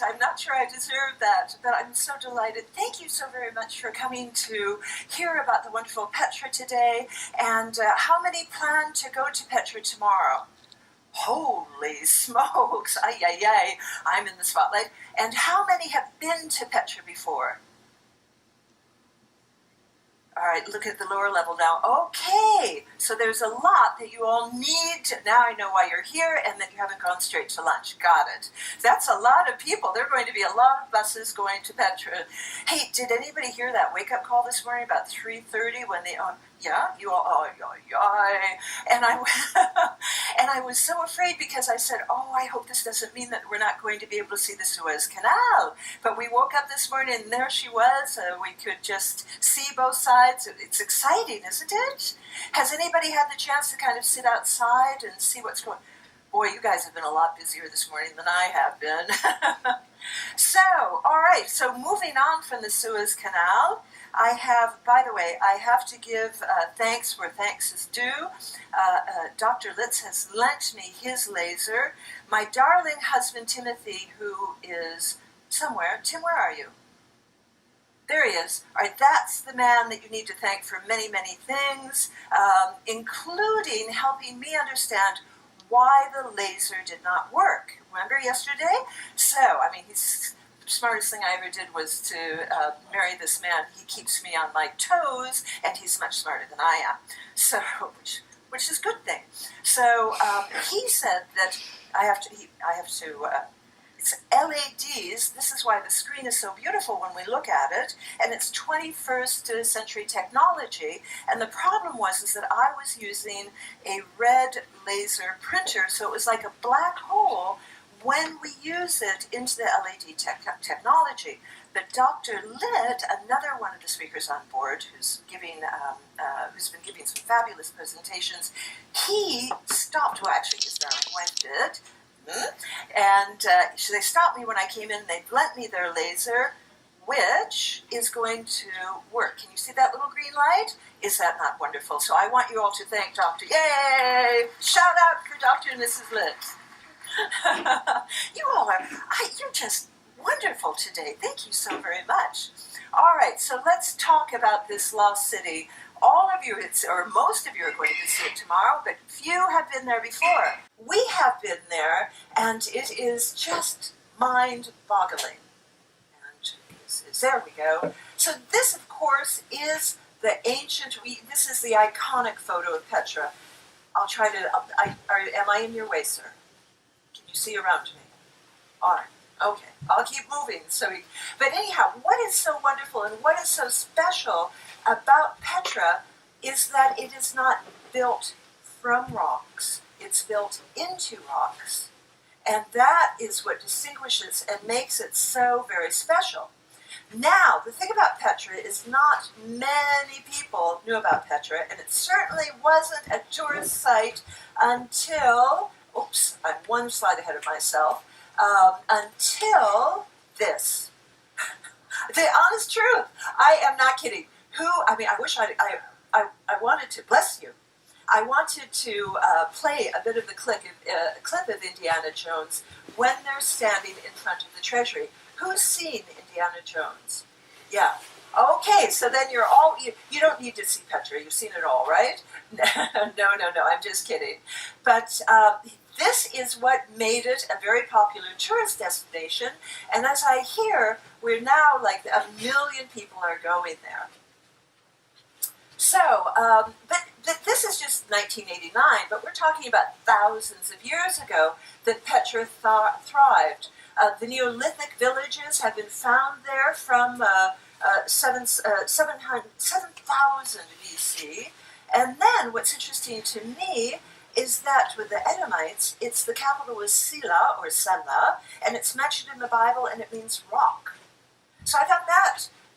I'm not sure I deserve that, but I'm so delighted. Thank you so very much for coming to hear about the wonderful Petra today. And how many plan to go to Petra tomorrow? Holy smokes! Ay, ay, ay. I'm in the spotlight. And how many have been to Petra before? All right, look at the lower level now. Okay, so there's a lot that you all need. Now I know why you're here and that you haven't gone straight to lunch. Got it. That's a lot of people. There are going to be a lot of buses going to Petra. Hey, did anybody hear that wake-up call this morning about 3:30 when they... yeah, you all... Oh, and I was so afraid because I said, I hope this doesn't mean that we're not going to be able to see the Suez Canal. But we woke up this morning and there she was. We could just see both sides. It's exciting, isn't it? Has anybody had the chance to kind of sit outside and see what's going on? Boy, you guys have been a lot busier this morning than I have been. So, all right, so moving on from the Suez Canal, I have, by the way, I have to give thanks where thanks is due. Dr. Litz has lent me his laser. My darling husband, Timothy, who is somewhere. Tim, where are you? There he is. All right, that's the man that you need to thank for many, many things, including helping me understand why the laser did not work. Remember yesterday? So, I mean, the smartest thing I ever did was to marry this man. He keeps me on my toes, and he's much smarter than I am. So, which is a good thing. So he said that I have to. It's LEDs. This is why the screen is so beautiful when we look at it, and it's 21st century technology. And the problem is that I was using a red laser printer, so it was like a black hole when we use it into the LED technology. But Dr. Litt, another one of the speakers on board, who's been giving some fabulous presentations, he stopped. Well, actually, his darling wife did. And so they stopped me when I came in. They lent me their laser, which is going to work. Can you see that little green light? Is that not wonderful? So I want you all to thank Dr. Yay! Shout out for Dr. and Mrs. Litt. You all you're just wonderful today. Thank you so very much. All right, so let's talk about this lost city. All of you, or most of you, are going to see it tomorrow, but few have been there before. We have been there, and it is just mind-boggling. And there we go. So this, of course, is the ancient. This is the iconic photo of Petra. I'll try to. Am I in your way, sir? Can you see around me? All right. Okay. I'll keep moving. But anyhow, what is so wonderful and what is so special about Petra is that it is not built from rocks. It's built into rocks. And that is what distinguishes and makes it so very special. Now, the thing about Petra is not many people knew about Petra, and it certainly wasn't a tourist site until, I'm one slide ahead of myself, until this. The honest truth. I am not kidding. I wish I wanted to, bless you, I wanted to play a bit of the clip of Indiana Jones when they're standing in front of the treasury. Who's seen Indiana Jones? Yeah. Okay, so then you're all, you don't need to see Petra. You've seen it all, right? No, I'm just kidding. But this is what made it a very popular tourist destination. And as I hear, we're now like 1 million people are going there. So, but this is just 1989, but we're talking about thousands of years ago that Petra thrived. The Neolithic villages have been found there from 7,000 BC. And then what's interesting to me is that with the Edomites, the capital was Sela or Sela, and it's mentioned in the Bible and it means rock. So I thought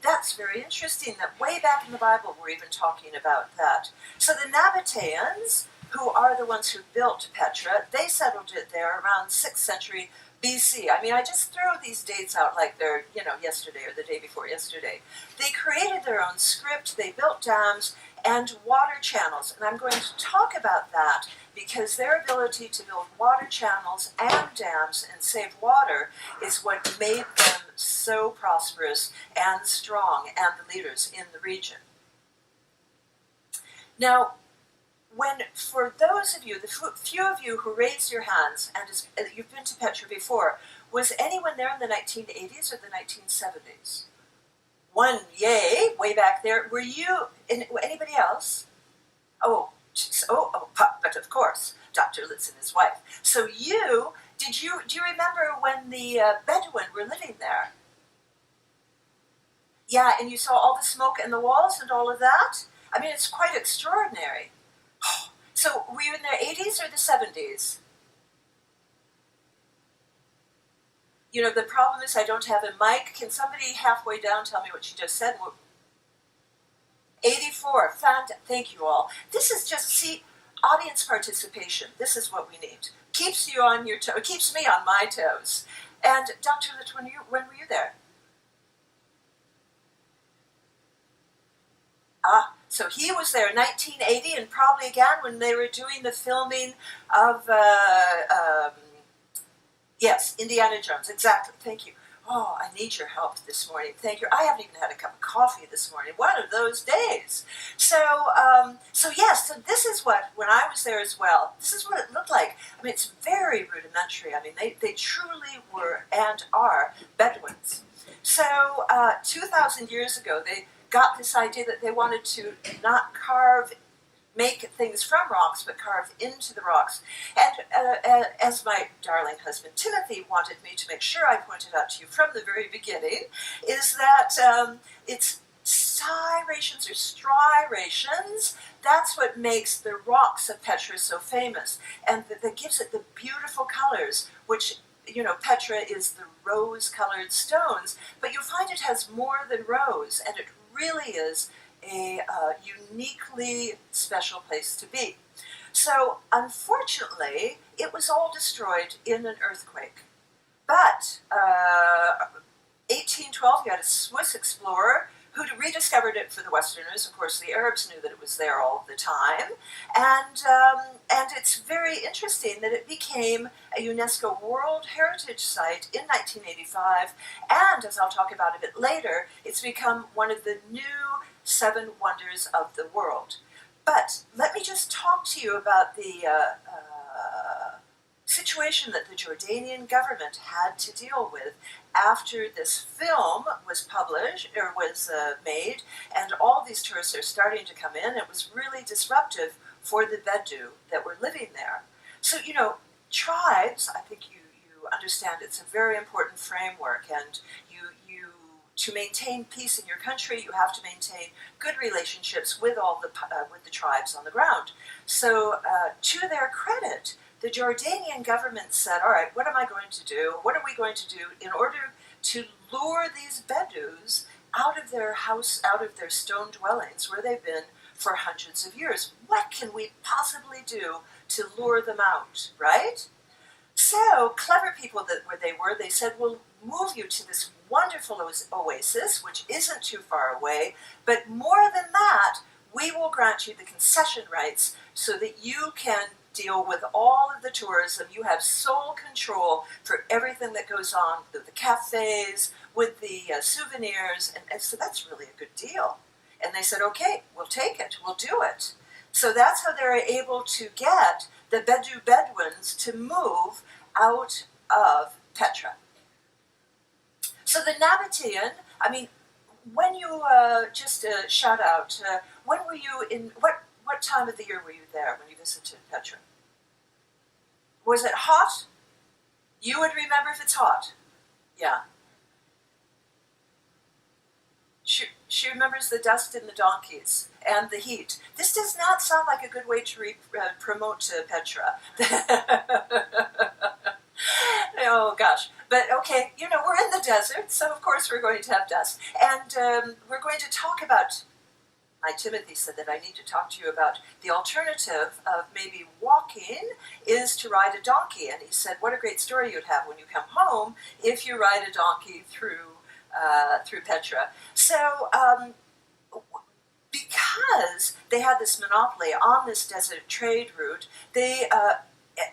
that's very interesting that way back in the Bible we're even talking about that. So the Nabateans, who are the ones who built Petra, they settled it there around 6th century BC. I mean, I just throw these dates out like they're, yesterday or the day before yesterday. They created their own script, they built dams, and water channels. And I'm going to talk about that because their ability to build water channels and dams and save water is what made them so prosperous and strong and the leaders in the region. Now, for those of you, the few of you who raised your hands, and you've been to Petra before, was anyone there in the 1980s or the 1970s? One, yay, way back there. Were you, anybody else? But of course, Dr. Litz and his wife. So do you remember when the Bedouin were living there? Yeah, and you saw all the smoke and the walls and all of that? I mean, it's quite extraordinary. So were you in the 80s or the 70s? You know, the problem is I don't have a mic. Can somebody halfway down tell me what she just said? 84. Thank you all. This is just, see, audience participation. This is what we need. Keeps you on your toes. Keeps me on my toes. And Dr. Litz, when were you there? So he was there in 1980, and probably again when they were doing the filming of, yes, Indiana Jones. Exactly. Thank you. Oh, I need your help this morning. Thank you. I haven't even had a cup of coffee this morning. One of those days. So yes, so this is what, when I was there as well, this is what it looked like. I mean, it's very rudimentary. I mean, they truly were and are Bedouins. So 2,000 years ago, they got this idea that they wanted to not make things from rocks, but carve into the rocks. And as my darling husband Timothy wanted me to make sure I pointed out to you from the very beginning, is that it's striations or striations. That's what makes the rocks of Petra so famous, and that gives it the beautiful colors, which, you know, Petra is the rose-colored stones, but you'll find it has more than rose, and it really is a uniquely special place to be. So, unfortunately, it was all destroyed in an earthquake. But 1812, you had a Swiss explorer who rediscovered it for the Westerners. Of course, the Arabs knew that it was there all the time. And it's very interesting that it became a UNESCO World Heritage Site in 1985. And, as I'll talk about a bit later, it's become one of the new 7 wonders of the world. But let me just talk to you about the situation that the Jordanian government had to deal with after this film was published, or was made, and all these tourists are starting to come in. It was really disruptive for the Bedou that were living there. So, you know, tribes, I think you understand it's a very important framework, and to maintain peace in your country, you have to maintain good relationships with all with the tribes on the ground. So, to their credit, the Jordanian government said, all right, what am I going to do? What are we going to do in order to lure these Bedouins out of their house, out of their stone dwellings where they've been for hundreds of years? What can we possibly do to lure them out, right? So, clever people they said, we'll move you to this wonderful oasis, which isn't too far away, but more than that, we will grant you the concession rights so that you can deal with all of the tourism. You have sole control for everything that goes on with the cafes, with the souvenirs, and so that's really a good deal. And they said, okay, we'll take it, we'll do it. So that's how they're able to get the Bedouins to move out of Petra. So the Nabatean, I mean, when you, just a shout out, when were you what time of the year were you there when you visited Petra? Was it hot? You would remember if it's hot. Yeah. She remembers the dust in the donkeys and the heat. This does not sound like a good way to promote Petra. Oh gosh. But okay, you know, we're in the desert, so of course we're going to have dust. And we're going to talk about, my Timothy said that I need to talk to you about the alternative of maybe walking is to ride a donkey. And he said, what a great story you'd have when you come home if you ride a donkey through Petra. So because they had this monopoly on this desert trade route. They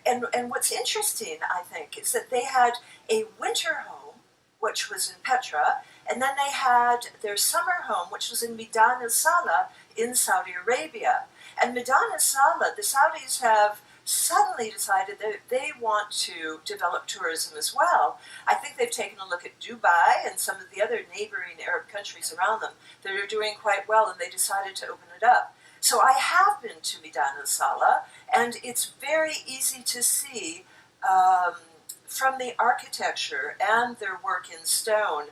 and what's interesting, I think, is that they had a winter home, which was in Petra, and then they had their summer home, which was in Midan al-Salah in Saudi Arabia. And Midan al-Salah, the Saudis have suddenly decided that they want to develop tourism as well. I think they've taken a look at Dubai and some of the other neighboring Arab countries around them that are doing quite well, and they decided to open it up. So I have been to Midan al-Salah, and it's very easy to see from the architecture and their work in stone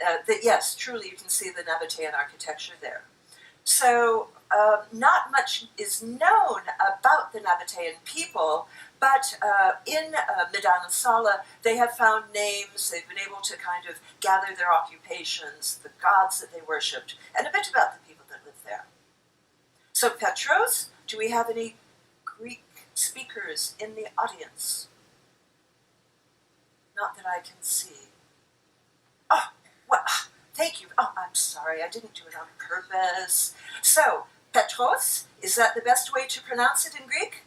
that, yes, truly you can see the Nabatean architecture there. So not much is known about the Nabatean people, but in Midan al-Salah, they have found names, they've been able to kind of gather their occupations, the gods that they worshipped, and a bit about the people that live there. So Petros, do we have any Greek speakers in the audience? Not that I can see. Oh, well, thank you. Oh, I'm sorry, I didn't do it on purpose. So, Petros, is that the best way to pronounce it in Greek?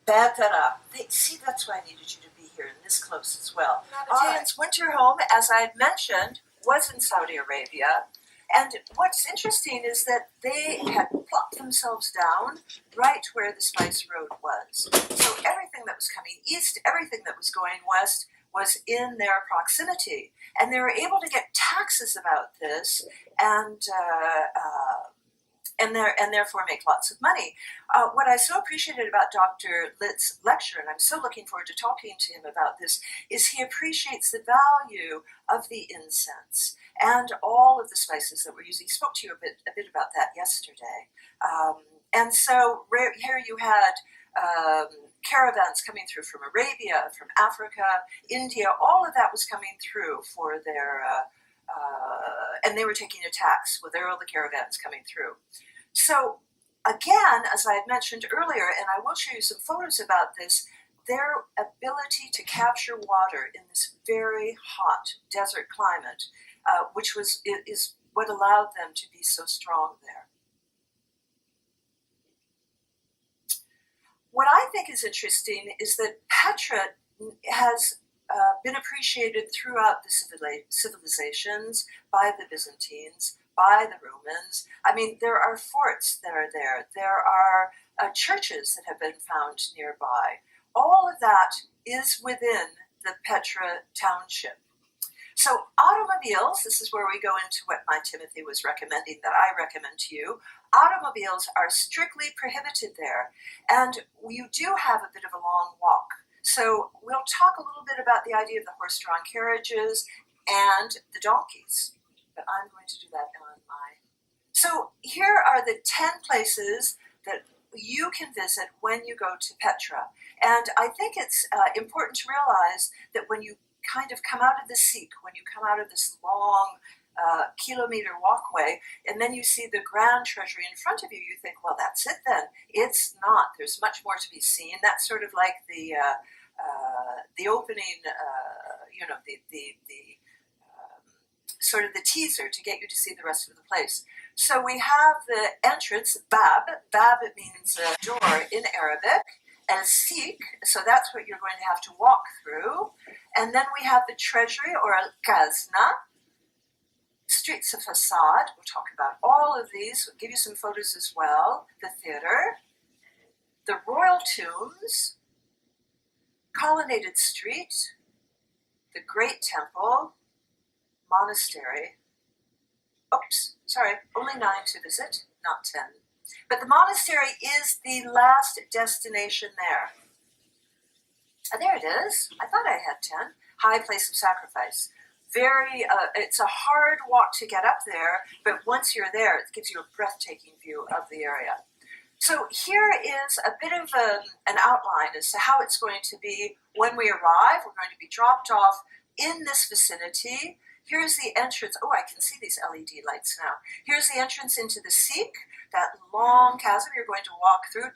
Petra. See, that's why I needed you to be here and this close as well. Nabatean's winter home, as I had mentioned, was in Saudi Arabia. And what's interesting is that they had plopped themselves down right where the Spice Road was. So everything that was coming east, everything that was going west was in their proximity. And they were able to get taxes about this and therefore make lots of money. What I so appreciated about Dr. Litt's lecture, and I'm so looking forward to talking to him about this, is he appreciates the value of the incense and all of the spices that we're using. He spoke to you a bit about that yesterday. And so here you had caravans coming through from Arabia, from Africa, India, all of that was coming through for their, and they were taking a tax with all the caravans coming through. So again, as I had mentioned earlier, and I will show you some photos about this, their ability to capture water in this very hot desert climate, which is what allowed them to be so strong there. What I think is interesting is that Petra has been appreciated throughout the civilizations by the Byzantines, by the Romans. I mean, there are forts that are there. There are churches that have been found nearby. All of that is within the Petra township. So automobiles, this is where we go into what my Timothy was recommending that I recommend to you. Automobiles are strictly prohibited there, and you do have a bit of a long walk. So we'll talk a little bit about the idea of the horse-drawn carriages and the donkeys, but I'm going to do that on my... So here are the 10 places that you can visit when you go to Petra. And I think it's important to realize that when you kind of come out of the Sikh, when you come out of this long kilometer walkway, and then you see the grand treasury in front of you, you think, well, that's it then. It's not. There's much more to be seen. That's sort of like the opening, sort of the teaser to get you to see the rest of the place. So we have the entrance, Bab. Bab, it means door in Arabic. And Sikh, so that's what you're going to have to walk through. And then we have the treasury, or Al-Ghazna, streets of facade. We'll talk about all of these. We'll give you some photos as well. The theater, the royal tombs, colonnaded street, the great temple, monastery. Oops, sorry, only 9 to visit, not 10. But the monastery is the last destination there. There it is. I thought I had 10. High place of sacrifice. It's a hard walk to get up there, but once you're there, it gives you a breathtaking view of the area. So here is a bit of an outline as to how it's going to be when we arrive. We're going to be dropped off in this vicinity. Here's the entrance. Oh, I can see these LED lights now. Here's the entrance into the Sikh, that long chasm you're going to walk through.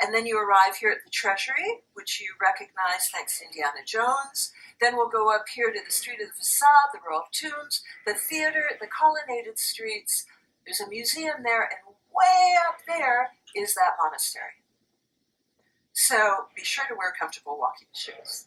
And then you arrive here at the Treasury, which you recognize thanks to Indiana Jones. Then we'll go up here to the street of the facade, the royal tombs, the theater, the colonnaded streets, There's a museum there, and way up there is that monastery. So be sure to wear comfortable walking shoes.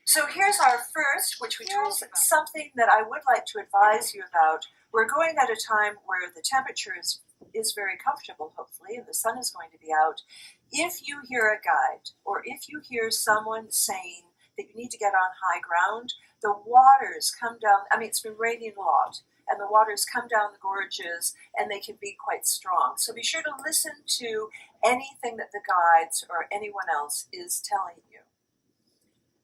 So here's our first, which we told something that I would like to advise you about. We're going at a time where the temperature is very comfortable, hopefully, and the sun is going to be out. If you hear a guide, or if you hear someone saying that you need to get on high ground, the waters come down. I mean, it's been raining a lot, and the waters come down the gorges, and they can be quite strong. So be sure to listen to anything that the guides or anyone else is telling you.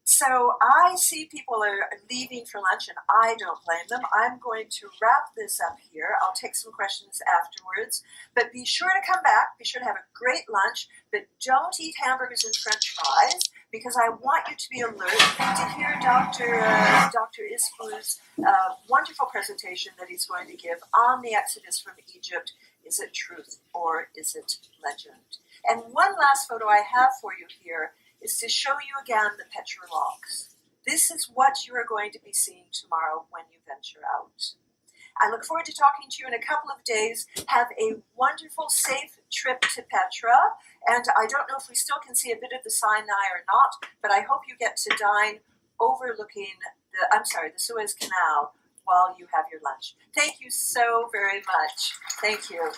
So I see people are leaving for lunch, and I don't blame them. I'm going to wrap this up here. I'll take some questions afterwards. But be sure to come back. Be sure to have a great lunch. But don't eat hamburgers and French fries, because I want you to be alert to hear Dr. Isbou's wonderful presentation that he's going to give on the Exodus from Egypt. Is it truth or is it legend? And one last photo I have for you here is to show you again the Petra logs. This is what you are going to be seeing tomorrow when you venture out. I look forward to talking to you in a couple of days. Have a wonderful, safe trip to Petra. And I don't know if we still can see a bit of the Sinai or not, but I hope you get to dine overlooking the Suez Canal while you have your lunch. Thank you so very much. Thank you.